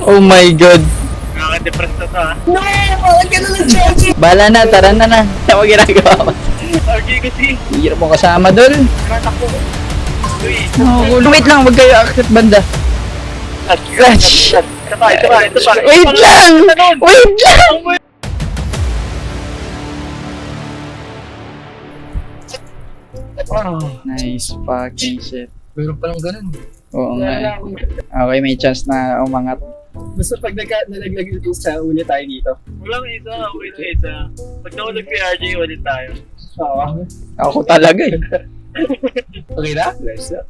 Oh my god. Nakaka-depress na to ha. No! Bakit ka na lang, Joji? Bala na, tara na na. Ano mo ginagawa mo? RJ kasi. Hirap mo kasama dol. Natakbo. Uy. No, wait lang, wag kayo akit banda. Clutch. Ito pa. Wait lang! Wait lang! Nice fucking shit. Meron palang ganun. Oo nga. Okay, may chance na umangat. Basta pag nalaglag yung isa, ulit tayo dito. Walang isa. Wait, isa. Pag nahulog si RJ, ulit tayo. Oo. Ako talaga eh. Okay na? Let's go.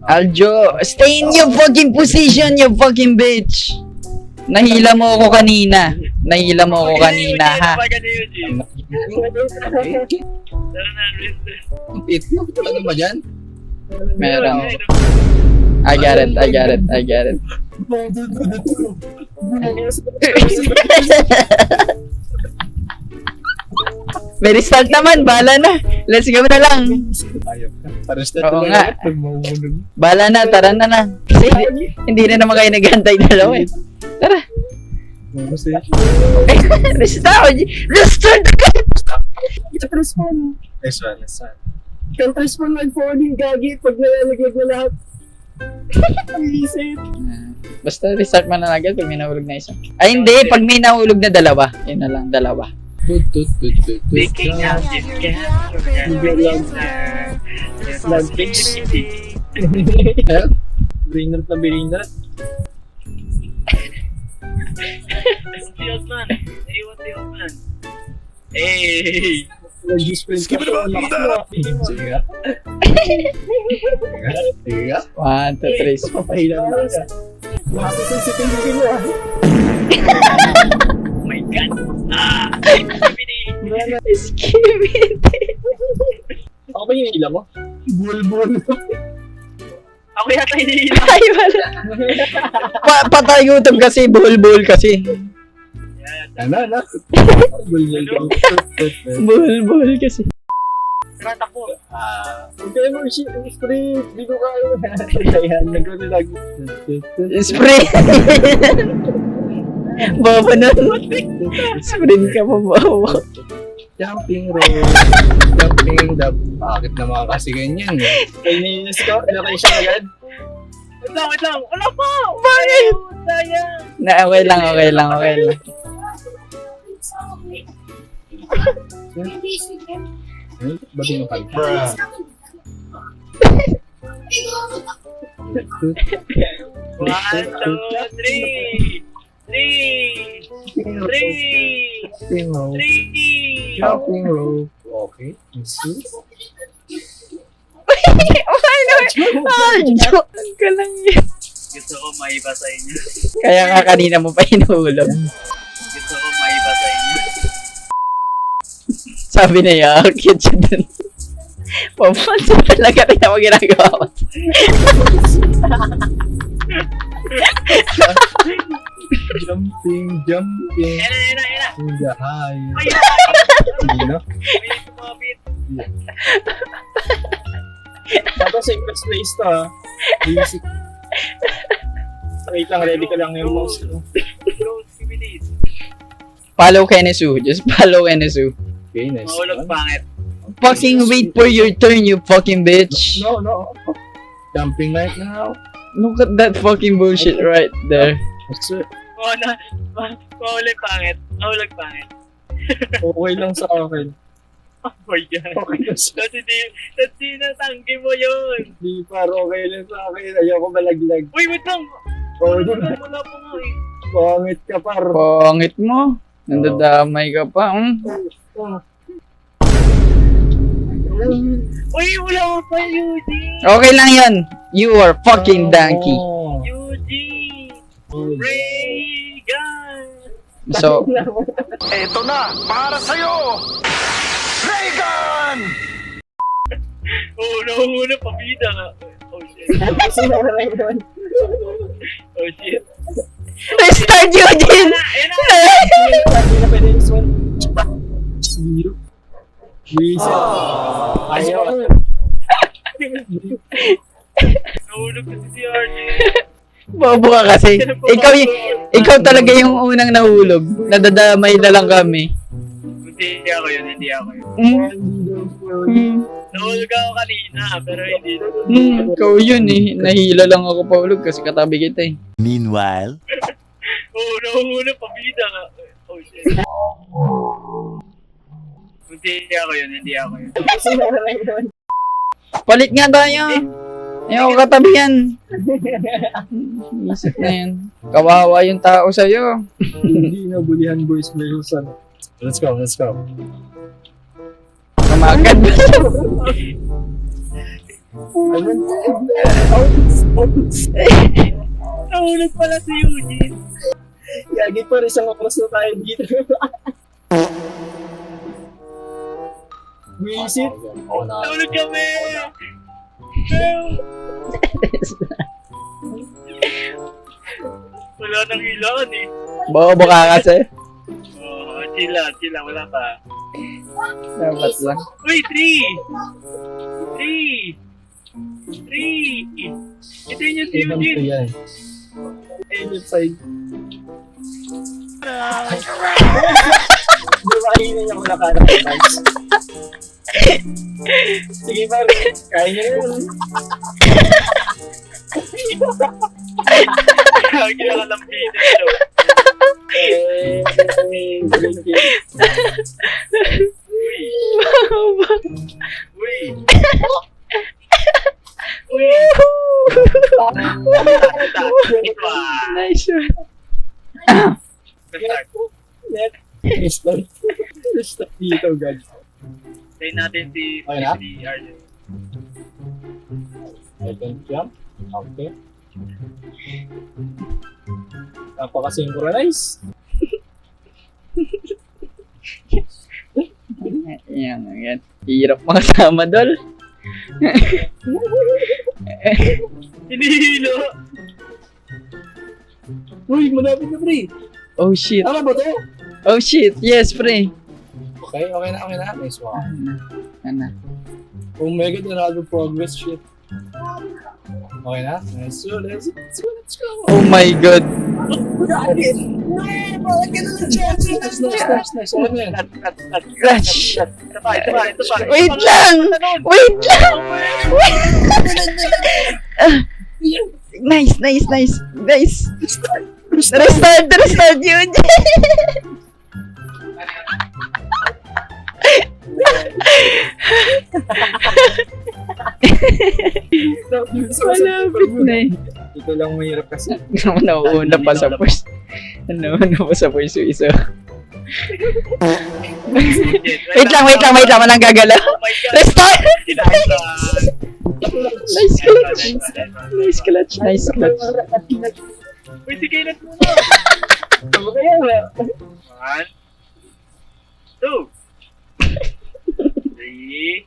Aljo, stay in your fucking position, you fucking bitch! Nahila mo ako kanina. Nahila mo ako kanina, ha? Itlog talaga ba dyan? Meron. I got it. May restart naman, bala na. Let's go na lang. Ayop ka. Paras na Oo talaga nga. pag mahulog. Bala na, tara na na. Kasi hindi na naman kayo naghantay dalawa eh. Tara. Kasi, Restart! Restart! respawn. Respawn. Can't respawn nag-falling gagi pag nalalaglag na lahat. Reset. Basta restart mo na agad pag may nahulog na isa. Ay hindi, pag may nahulog na dalawa. Yun na lang, dalawa. Speaking of this Brainer na brainer. Si Osman. Naiwan si Osman. Hey! Nag-sprint ka pa naman ako. Sige nga. Sige nga. 1, 2, 3. Papahilan mo lang siya. Makakasensitive mo ah. Oh my God! Ah! Skibidi. Ako ba yung ila mo? Bulbul. Ako yata hinihilang. Ay, wala. Patay YouTube kasi, buhol-buhol kasi. Ano? Bulbul. Buhol-buhol kasi. Natakbo. Okay mo, shit, spray. Di ko kaya. Ayan, nag-relag. Spray. Bobo nun. Sprint ka pa, bobo. Jumping rope. Jumping the... Bakit naman kasi ganyan eh? Kainis ko? Location agad? Wait lang. Wala pa! Bakit? Sayang! Okay lang. Ba't yung kal? One, two, three! Jumping rope. Okay. Easy. Okay na. Joke ka lang yun. Gusto ko maiba sa inyo. Kaya nga kanina mo pa hinulog. Gusto ko maiba sa inyo. Sabi na niya, cute siya dun. Papansin talaga rin ako ginagawa mo. Jumping. Era. In the high. Ay, Sige na. may kumapit. Tapos sa first place to ha. Basic. Wait lang, ready ko lang yung mouse ko. Close, bibilis. Follow Kenesu. Just follow Kenesu. Okay, nice. Mahulog pangit. Fucking wait for your turn, you fucking bitch. No. Jumping right now. Look at that fucking bullshit right there. That's it. Mahulog pangit. Mahulog pangit. Okay lang sa akin. Oh my God. Okay lang sa Kasi natanggi mo yun. Di paro okay lang sa akin. Ayoko malaglag. Uy, wait lang. Oh, di ba? Wala pa nga eh. Pangit ka par. Pangit mo. Nandadamay ka pa. Uy, wala ka pa, Eugene. Okay lang yan. You are fucking donkey. Oh. Eugene. Reagan. So, Eto na, para sa'yo! Reagan! Oh, nahuhula pa bida nga. Oh shit. Sino na lang yun? Oh shit. restart Eugene! Ayan na. Hindi na pwede yung sword. Zero. Reset. Ayaw. Nahulog kasi si RJ. Bobo ka kasi. Ikaw talaga yung unang nahulog. Nadadamay na lang kami. Hindi ako yun, hindi ako yun. Nahulog ako kanina, pero hindi. Ikaw yun eh. Nahila lang ako pahulog kasi katabi kita eh. Meanwhile, Oo, nahulog, pabida nga. Oh, shit. Hindi ako yun, hindi ako yun. Palit nga tayo. Ayaw katabi yan. Isip na yan. Kawawa yung tao sa'yo. Hindi na bulihan boys versus ano. Let's go, let's go. Kumakad. Nahulog pala si Eugene. Yagi pa rin isang oras na tayo dito. Visit. Nahulog kami! Help! Wala nang ilan eh. Bobo ka kasi. Oh, chill lang, wala pa. Dapat lang. Uy, 3! Ito yun si Eugene. Yan. Ayun yung side. Di ba kainin niya kung nakanap ng vibes? Sige pare, kain niya yun. Kaya nakalampitin siya. Uy! Nice one. Stop dito, guys. Tayo natin si Okay na? Arjen. I can jump. Okay. Napaka-synchronize. Yan. Hirap makasama, Dol. Hinihilo! Uy, malapit na pre. Oh shit. Tama ba to? Oh shit. Yes, pre. Okay na. Nice one. Ano? Oh my god, another progress shit. Okay na? Nice. So, let's go. Oh my god. Nice. Ano yan? Clutch. Ito pa. Wait lang. Nice. Restart yun. Malapit na eh. Ito lang mahirap kasi. Nauuna pa sa first. Yung isa. Wait lang. Walang gagalaw. Oh my God! Restart. Nice clutch. Nice clutch. Uy, sige na muna! 1, 2, 3,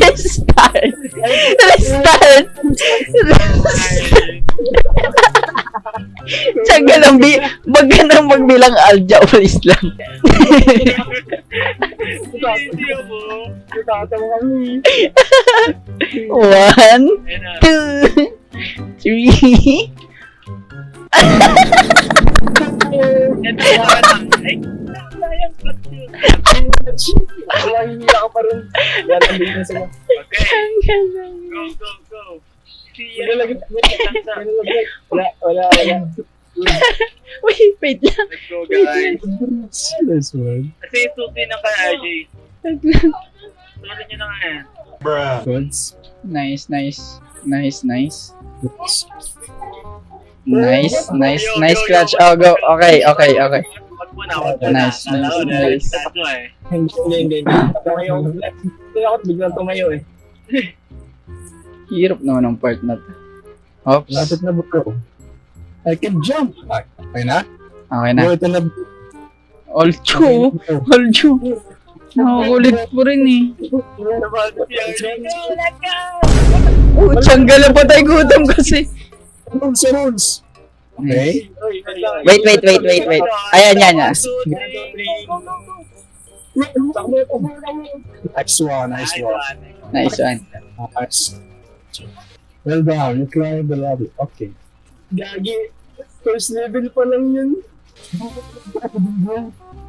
Restart. Tiyaga lang, wag ka nang magbilang alja, please lang. Hindi ako. Tatawa kami. 1, Ayun na. 2, 3. Ito pa na. Ay, sayang clutch yun. Hindi ako pa rin. Lalambing na sila. Okay, go. See ya. Wala. Wait lang. Let's go, guys. This one. Kasi susi ng kay RJ. Susi nyo na nga yan. Goods. Nice. Nice clutch. Oh, go. Okay. Wag mo na. Nice. Hindi. Tumayo ako. Hindi ako biglang tumayo eh. Hirap naman ang part na to. Oops. Lapit na bro. I can jump. Okay na? Okay na. Ito na. All two. Nakakulit po rin eh. Tiyanggal na patay gutom kasi. Rules. Okay. Wait. Ayan. Nice one. Nice one. Nice. Well done, you climbed the lobby. Okay. Gagi. First level pa lang yun.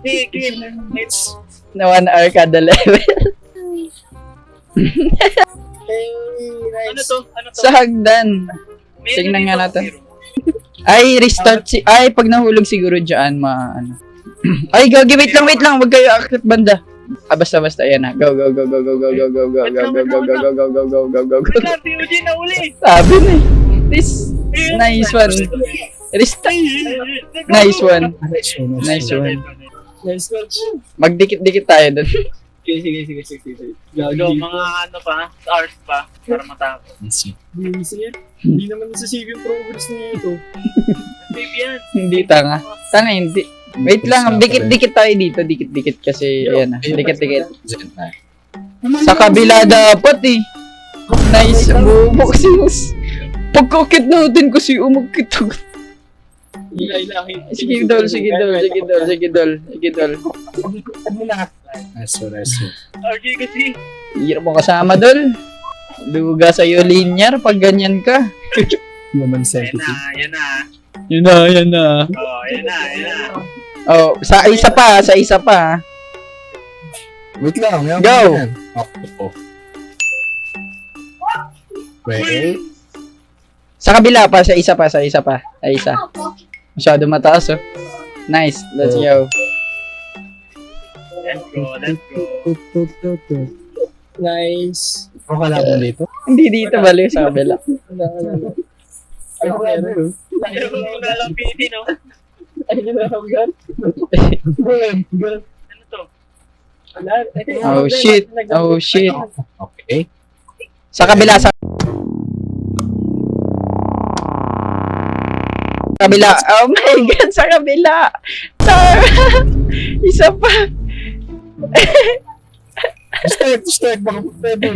Hey, game. It's Na 1 hour kada level. Hey, ano nice. to? Ano to? Sa hagdan. May tingnan ano nga dito, natin. zero. Ay, restart si... Ay, pag nahulog siguro dyan, ano. Ay, gagi, wait lang. Wag kayo akit banda. Ah, basta, ayan na. Go. Wait lang. Wait lang, POG na uli. Sabi na eh. This, nice one. Restart. Nice one. Nice one. Nice match. Magdikit-dikit tayo dun. Sige. Go, Gagi. mga ano pa, hours pa, para matapos. Busy. Hindi naman nasasave yung progress niya ito. Baby yan. Hindi tanga. Tanga, hindi. Wait lang, dikit-dikit tayo dito. Dikit-dikit kasi, ayan na. Dikit-dikit. Sa kabila dapat eh. Nice. Boxings. Pagkakit natin kasi umagkit ako. Sige, dol. Nice. RJ kasi. Hirap mo kasama, dol. Luga sa'yo linear pag ganyan ka. Human Yan sensitive. na. Yan na. Oh, yan na. Oh, sa isa pa. Wait lang. yan. Go! Yan. Oh. Wait. Sa kabila pa, sa isa pa. Ay, isa. Masyado mataas, oh. Nice, let's go. Let's go. Nice. Ano ka lang dito? Hindi dito, bali, sa kabila. Wala. Ay, ako meron. Ayaw mo lang PC, no? Ay, ginahamgan. Ano to? Wala. Oh, shit. Okay. Sa kabila, kabila. Oh my God, sa kabila. Isa pa. Start. Baka pwede.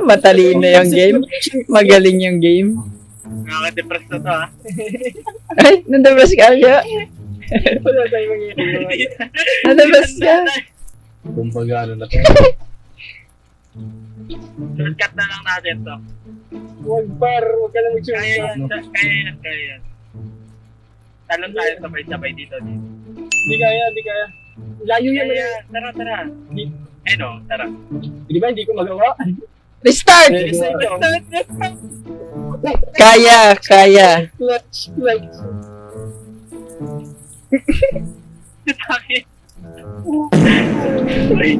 Matalino yung game. Magaling yung game. Nakaka-depress na to, ha? Ay, nandabas ka kaya? Wala tayong mangyayari. Nandabas ka? Kumbaga ano na to. Shortcut na lang natin to. Huwag ka lang Kaya mag-shortcut. yan. Talon tayo sabay-sabay dito. Hindi kaya. Layo yan. Tara. Ano, tara. Di ba hindi ko magawa? Restart! Kaya. Clutch. Bakit? Wait.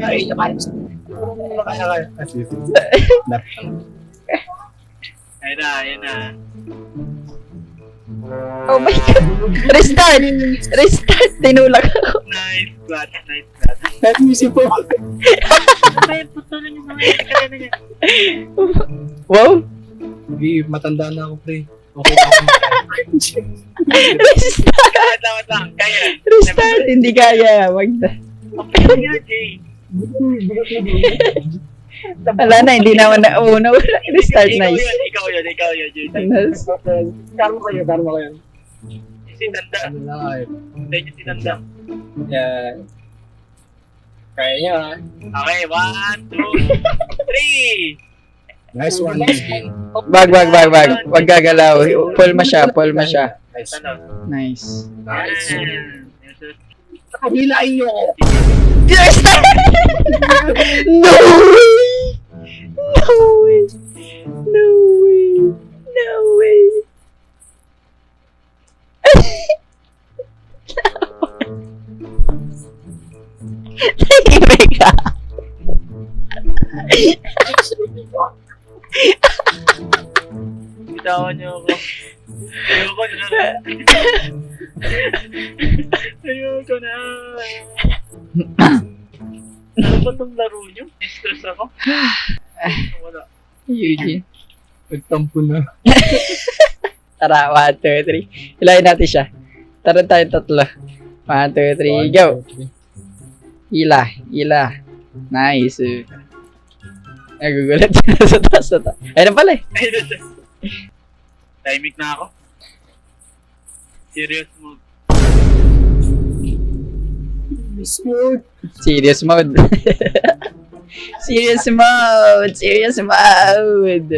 Kaya. Ayun na. Oh my God. Restart! Tinulak ako. Nice clutch. Natisip po. Ay, puto na yung mga yan. Wow. Hindi, matanda na ako, pre. Okay na ako. Restart! Lang. Kaya. Restart! Hindi kaya. Wag na. Okay na yan, Jay. Wala na, hindi naman nauna. Restart, nice. Ikaw yun, Jay. Nice. Karma ko yun. Si Tanda. Ano lang ay. Tayo si Tanda. Yan. Kaya niya, ha? Okay, 1, 2, 3. Nice one, Gin. Bag. Wag gagalaw. Pull mo siya. Nice. Ano? Nice. Nice. Kabilain niyo ako. Restart! No way! Tahimik ka. Bitawan niyo ako. Ayoko na. Ano ba itong laro niyo? Stress ako. Wala. Eugene. Nagtampo na. Tara, 1, 2, 3. Hilahin natin siya. Tara tayo tatlo. 1, 2, 3, go! Hila. Nice. Nagugulat sa taas na taas. Ayun na pala eh. Ayun na. Timing na ako. Serious mode. Smooth. Serious mode. Serious mode! Serious mode!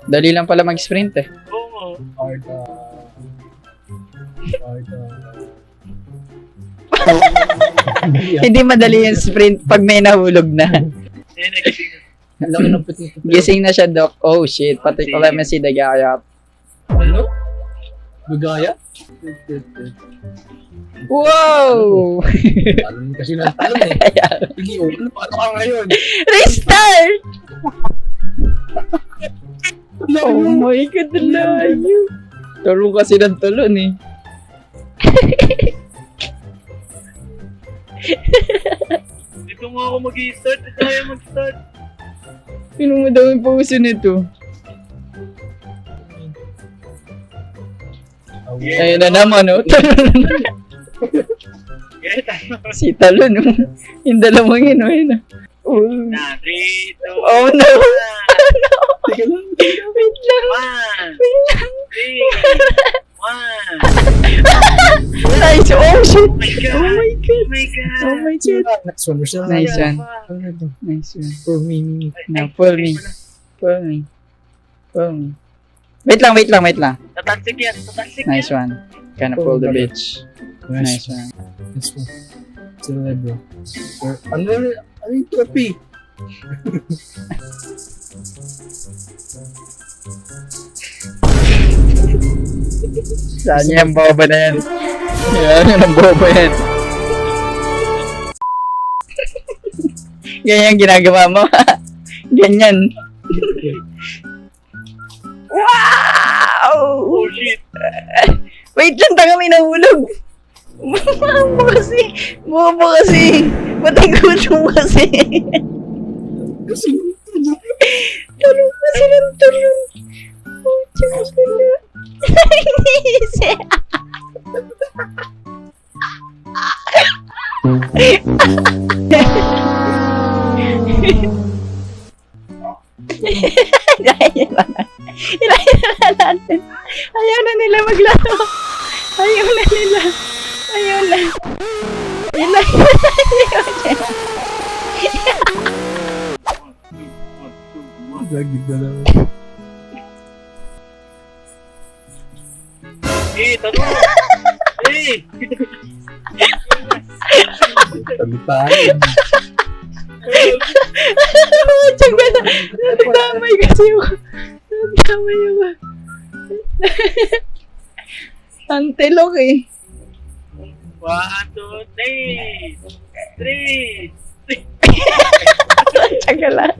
Dali lang pala mag-sprint eh. Oo. Arda. Arda. Hindi madali yung sprint pag may nahulog na. Eh, nagising na. Ang laki ng puti. Gising na siya, Doc. Oh shit, pati ko lang si Dagayat. Ano? Bugaya? Wow! Talon kasi ng talon eh. Sige, ano paano ka ngayon? Restart! Oh my God, layo. Tulong kasi ng tulon eh. Dito nga ako mag-i-start. Dito tayo mag-start. Sino mo daw yung puso nito? Ayun na naman, oh. Yeah, tayo. Si Talon, oh. Yung dalawang yun, oh. Yun, oh. Na, 3, 2, Oh no! Teka lang. Wait lang. 1, Wait lang. 3, 1. Nice. Oh shit. Oh my God. Oh my God. Oh my God. Oh my God. Next one. Where's the Nice one. Ano ito? Nice one. For me. Now, pull me. Pull me. Pull me. Wait lang. Tatansik yan. Tatansik Nice yan. one. Gonna pull the bitch. Nice Nice. one. Nice one. Sila bro. Sir, ano yung trophy? Saan niya ang boba na yan? Yan ang boba yan. Ganyan ginagawa mo. Ganyan. Wow! Oh shit. Wait lang, tanga may nahulog. Bobo kasi. Bobo kasi. Patay gutom kasi. Kasi, Tulong kasi ng tulong. Oh, Diyos ko na. Inisip. Ilayin na natin. Ayaw na nila maglaro. Ayaw na nila. Ayaw na. Ilayin na natin. lagi na lang. Eh, tanong. Eh. Tabi tayo. Tsaka na. Nagdamay kasi ako. Nagdamay ako. Antelok eh. 1, 2, 3. Tsaka lang.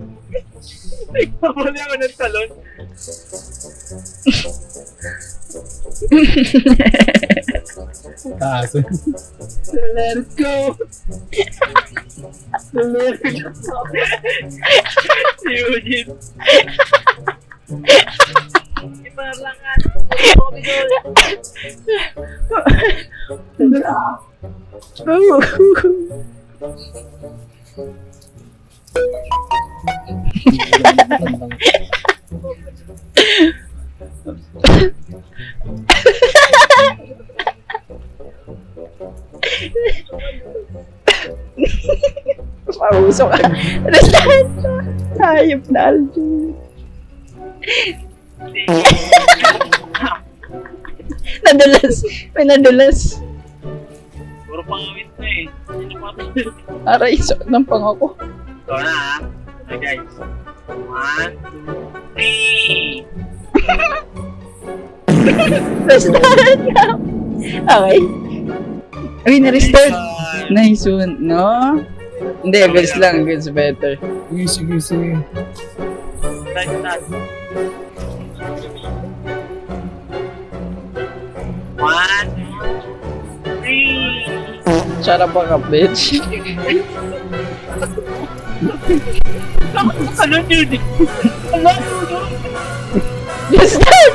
Muli ako ng talon. Taas. Let it go. Let it go. Si Eugene. Iparlangan. Pausok ka. Restart. Hayop na Aljun. Nadulas. May nadulas. Puro pangawit na eh. Sino pa ito? Aray, suot ng pangako. Ito na ha. Okay guys. 1, 2, 3. Restart na. Okay. Uy, na-restart. Nice one, no? Hindi, goods lang. Goods better. Sige, sige. Start. 1, 3. Shut up ka, bitch. Ano yun? Ano yun? Restart!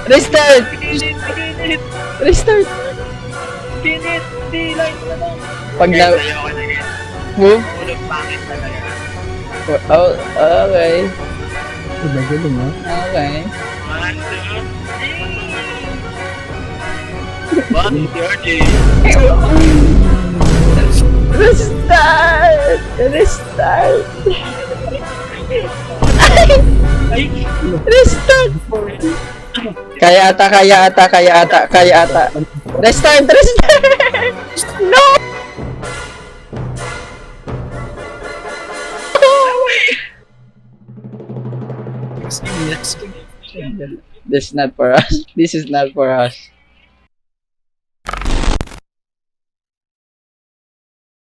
Restart! Pigilit. Restart! Pigilit. Delay na lang. Pag na... Guys, ayoko na yan. Move? Ulog pangit talaga. Oh, okay. Magaling ha. Okay. 1, 2, 3. Bakit, Georgie? Restart! Restart! Ay, Restart! Kaya ata. Restart! No! Next game. This is not for us. This is not for us.